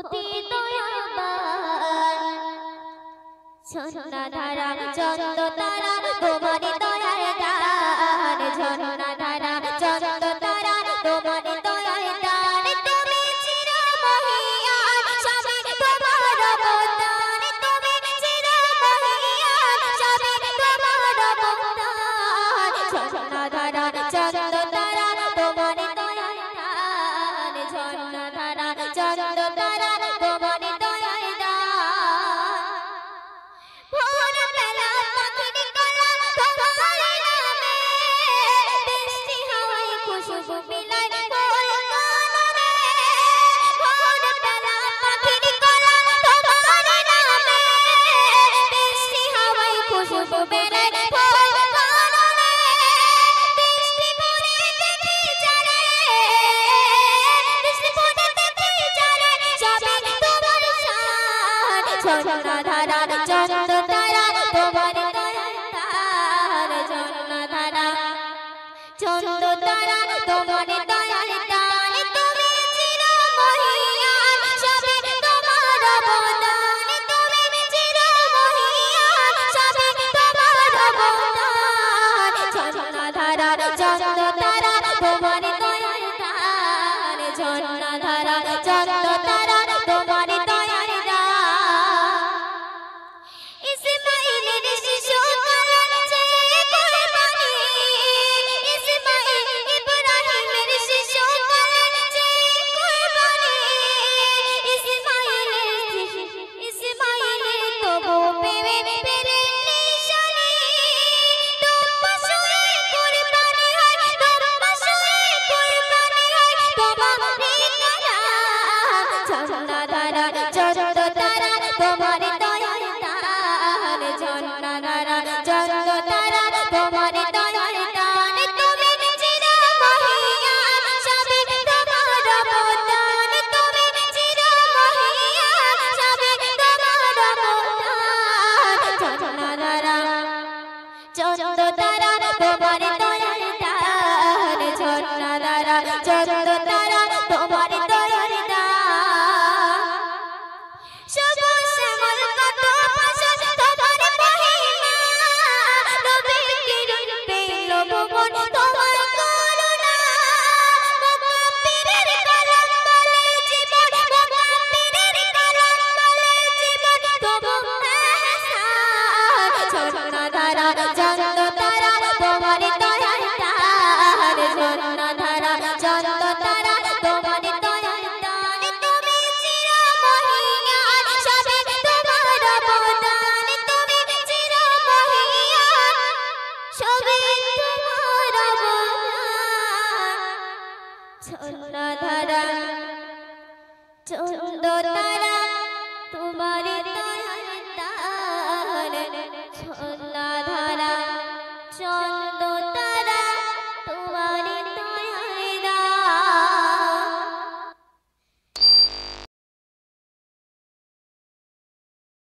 অতি দয়াবান ঝর্ণা ধারা চন্দ তারা তোমারি দয়ার দান ঝর্ণা ধারা চন্দ তারা তোমারি দয়ার দান তুমি চিরমহিয়ান সবে তোমার অবদান তুমি চিরমহিয়ান সবে তোমার অবদান ঝর্ণা ধারা চন্দ তারা তোমারি দয়ার দান ঝর্ণা ধারা চন্দ তারা তোমারি দয়ার দান ঝর্ণা ধারা চন্দ তারা তোমার দয়ার দান ঝর্ণা ধারা চন্দ তারা তোমার দয়ার দান তুমি চিরমহিয়ান সবে তোমার অবদান তুমি চিরমহিয়ান সবে তোমার অবদান ঝর্ণা ধারা চন্দ তারা তোমার দয়ার দান ঝর্ণা ধারা চন্দ তারা তোমার দয়ার দান ঝর্ণা ধারা চন্দ তারা তোমার দয়ার দান ঝর্ণা ধারা চন্দ তারা তোমার দয়ার দান তুমি চিরমহিয়ান সবে তোমার অবদান তুমি চিরমহিয়ান সবে তোমার অবদান ঝর্ণা ধারা চন্দ তারা তোমার দয়ার দান ঝর্ণা ধারা চন্দ তারা তোমার দয়ার দান সবুজ শ্যামল কত ফসল তোমার মহিমা নবীর কিরণ পেল ভুবন তোমার করুণা মুকাব্বিরের কলম বলে জীবন মুকাব্বিরের কলম বলে জীবন তবু এহসান ঝর্ণা ধারা চন্দ তারা তোমার দয়ার দান ঝর্ণা ধারা চন্দ তারা তোমার দয়ার দান তুমি চিরমহিয়ান সবে তোমার অবদান তুমি চিরমহিয়ান সবে তোমার অবদান ঝর্ণা ধারা চন্দ তারা